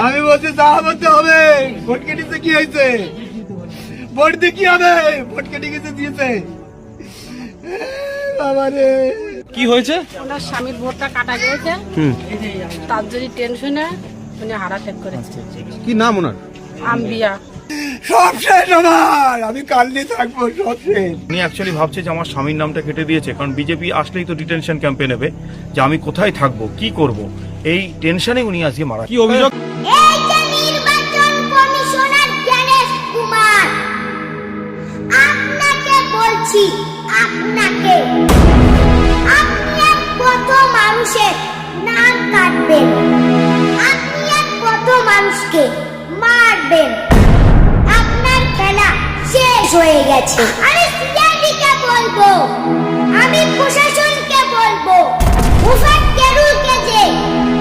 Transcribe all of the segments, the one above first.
আমি বলছি তা বলতে হবে। ভোট কেটেছে কি হয়েছে? ভোট দিয়ে কি হবে? ভোট কেটে গেছে দিয়েছে। বাবারে কি হয়েছে? ওনার স্বামীর ভোটটা কাটা গিয়েছে, তার জন্য টেনশনে উনি হার্ট অ্যাটাক করেছে। কি নাম ওনার? আম্বিয়া। সব শেষ আমার, আমি কাল নিয়ে থাকবো, সব শেষ। উনি অ্যাকচুয়ালি ভাবছে যে আমার স্বামীর নামটা কেটে দিয়েছে, কারণ বিজেপি আসলেই তো ডিটেনশন ক্যাম্পে নেবে, যে আমি কোথায় থাকবো, কি করব, এই টেনশনে উনি আজকে মারা। কি অভিযোগ? এই যে নির্বাচন কমিশনার গণেশ কুমার, আপনাকে বলছি, আপনাকে, আপনি আর কত মানুষের নাম কাটবেন, আপনি আর কত মানুষকে মারবেন, আপনার খেলা শেষ হয়ে গেছে। আমি সিআইডিকে বলবো, আমি প্রশাসনকে বলবো, মুফাক্কেরুলকে যে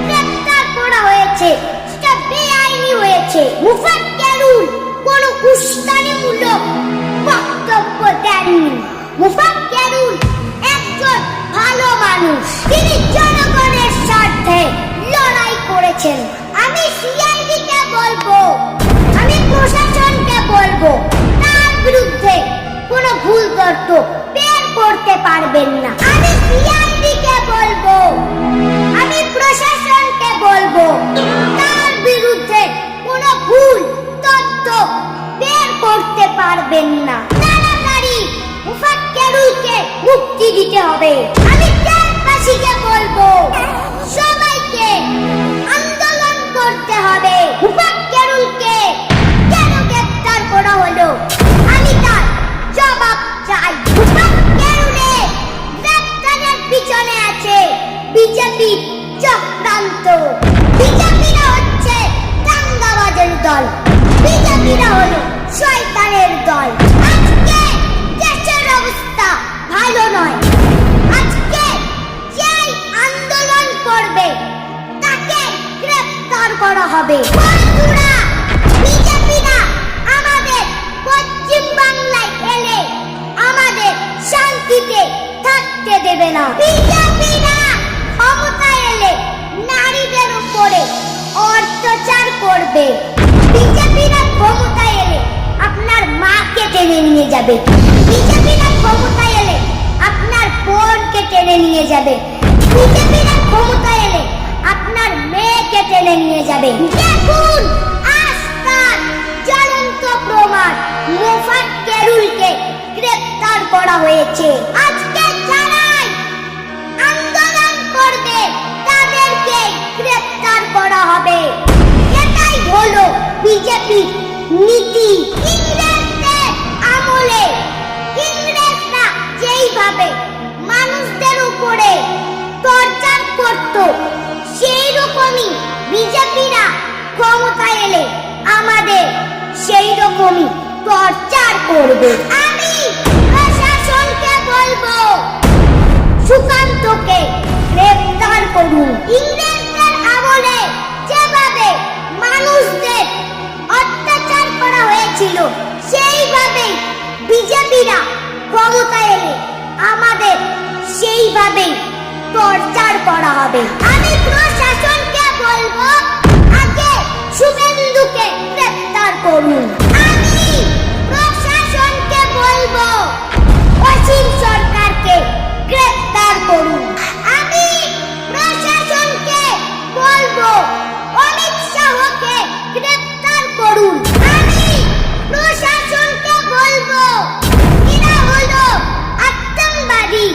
গ্রেফতার করা হয়েছে সেটা বেআইনি হয়েছে। মুফাক্কেরুল কোনো উস্কানিমূলক বক্তব্য দেননি। মুফাক্কেরুল একজন ভালো মানুষ, তিনি জনগণের স্বার্থে লড়াই করেছেন। আমি সিআইডিকে বলবো, আমি প্রশাসনকে বলবো, তার বিরুদ্ধে কোনো ভুল তথ্য বের করতে পারবেন না। আমি সিআইডিকে বলবো, আমি প্রশাসনকে বলবো, তার বিরুদ্ধে কোনো ভুল তথ্য বের করতে পারবেন না। তাড়াতাড়ি মুফাক্কেরুলকে মুক্তি দিতে হবে। আমি দেশবাসীকে বলবো, সবাইকে আন্দোলন করতে হবে। মুফাক্কেরুলকে কেন গ্রেফতার করা হলো, আমি তার জবাব চাই। মুফাক্কেরুলের গ্রেফতারের পিছনে আছে বিজেপি চক্রান্ত। বিজেপিরা হচ্ছে দাঙ্গাবাজের দল, বিজেপিরা হলো শয়তানের দল। আজকে দেশের অবস্থা ভালো নয়। আজকে যেই আন্দোলন করবে তাকে গ্রেফতার করা হবে। বন্ধুরা, বিজেপিরা আমাদের পশ্চিম বাংলায় এলে আমাদের শান্তিতে থাকতে দেবে না। বিজেপিরা ক্ষমতায় এলে নারীদের উপরে অত্যাচার করবে। বিজেপিরা ক্ষমতায় এলে আপনার মাকে টেনে নিয়ে যাবে। বিজেপিরা ক্ষমতায় এলে আপনার বোনকে টেনে নিয়ে যাবে। বিজেপিরা ক্ষমতায় এলে আপনার মেয়েকে টেনে নিয়ে যাবে। দেখুন, আজ তার জ্বলন্ত প্রমাণ, মুফাক্কেরুলকে গ্রেফতার করা হয়েছে। আজকে যারাই আন্দোলন করবে তাদেরকে গ্রেফতার করা হবে। এটাই হলো বিজেপি নীতি। ইংরেজদের আমলে ইংরেজরা যেইভাবে মানুষদের উপরে টর্চার করত, সেই রকমই বিজেপিরা ক্ষমতায় এলে আমাদের সেই রকমই টর্চার করবে। আমি প্রশাসনকে বলবো, সুকান্তকে গ্রেফতার করুন। ইংরেজদের আমলে যেভাবে মানুষদের অত্যাচার করা হয়েছিল, সেইভাবেই বিজেপিরা ক্ষমতায় এলে আমাদের সেইভাবেই টর্চার করা হবে। আমি প্রশাসনকে বলবো, আগে শুভেন্দুকে গ্রেফতার করুন। আমি প্রশাসনকে বলবো, অসীম সরকারকে গ্রেফতার করুন। আমি প্রশাসনকে বলবো, অমিত শাহকে গ্রেফতার করুন। আমি প্রশাসনকে বলবো, এরা হলো আতঙ্কবাদী,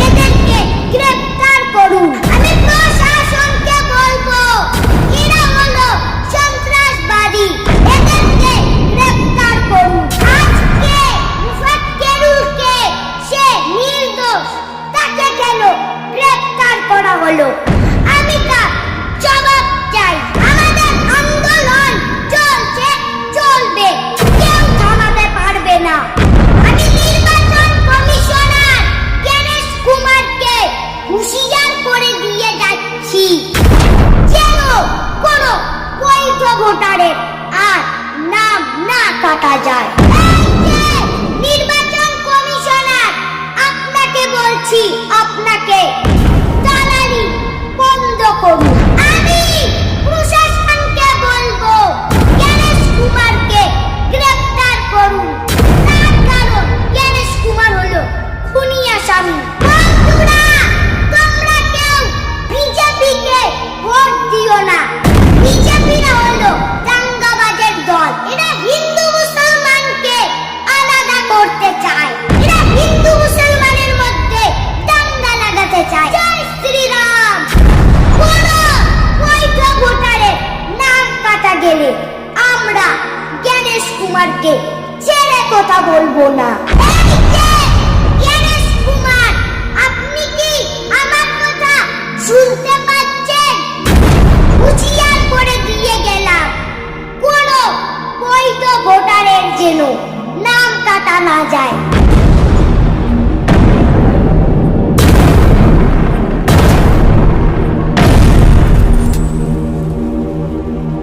এদেরকে গ্রেফতার করুন। আমি প্রশাসনকে বলবো, এরা হলো সন্ত্রাসবাদী, এদেরকে গ্রেফতার করুন। আজকে মুফাক্কেরুলকে, সে নির্দোষ, তাকে কেন গ্রেফতার করা হলো? আমি তার জবাব চাই। আমাদের আন্দোলন চলছে, চলবে, কেউ থামাতে পারবে না। আমি নির্বাচন কমিশনার গণেশ কুমারকে হুঁশিয়ার করে দিয়ে যাচ্ছি, যেন কোনো বৈধ ভোটারের আর নাম না কাটা যায়। এই যে নির্বাচন কমিশনার, আপনাকে বলছি, আপনাকে দালালি বন্ধ করুন। আমি প্রশাসনকে বলবো, ভোটারের যেন নাম কাটা না যায়।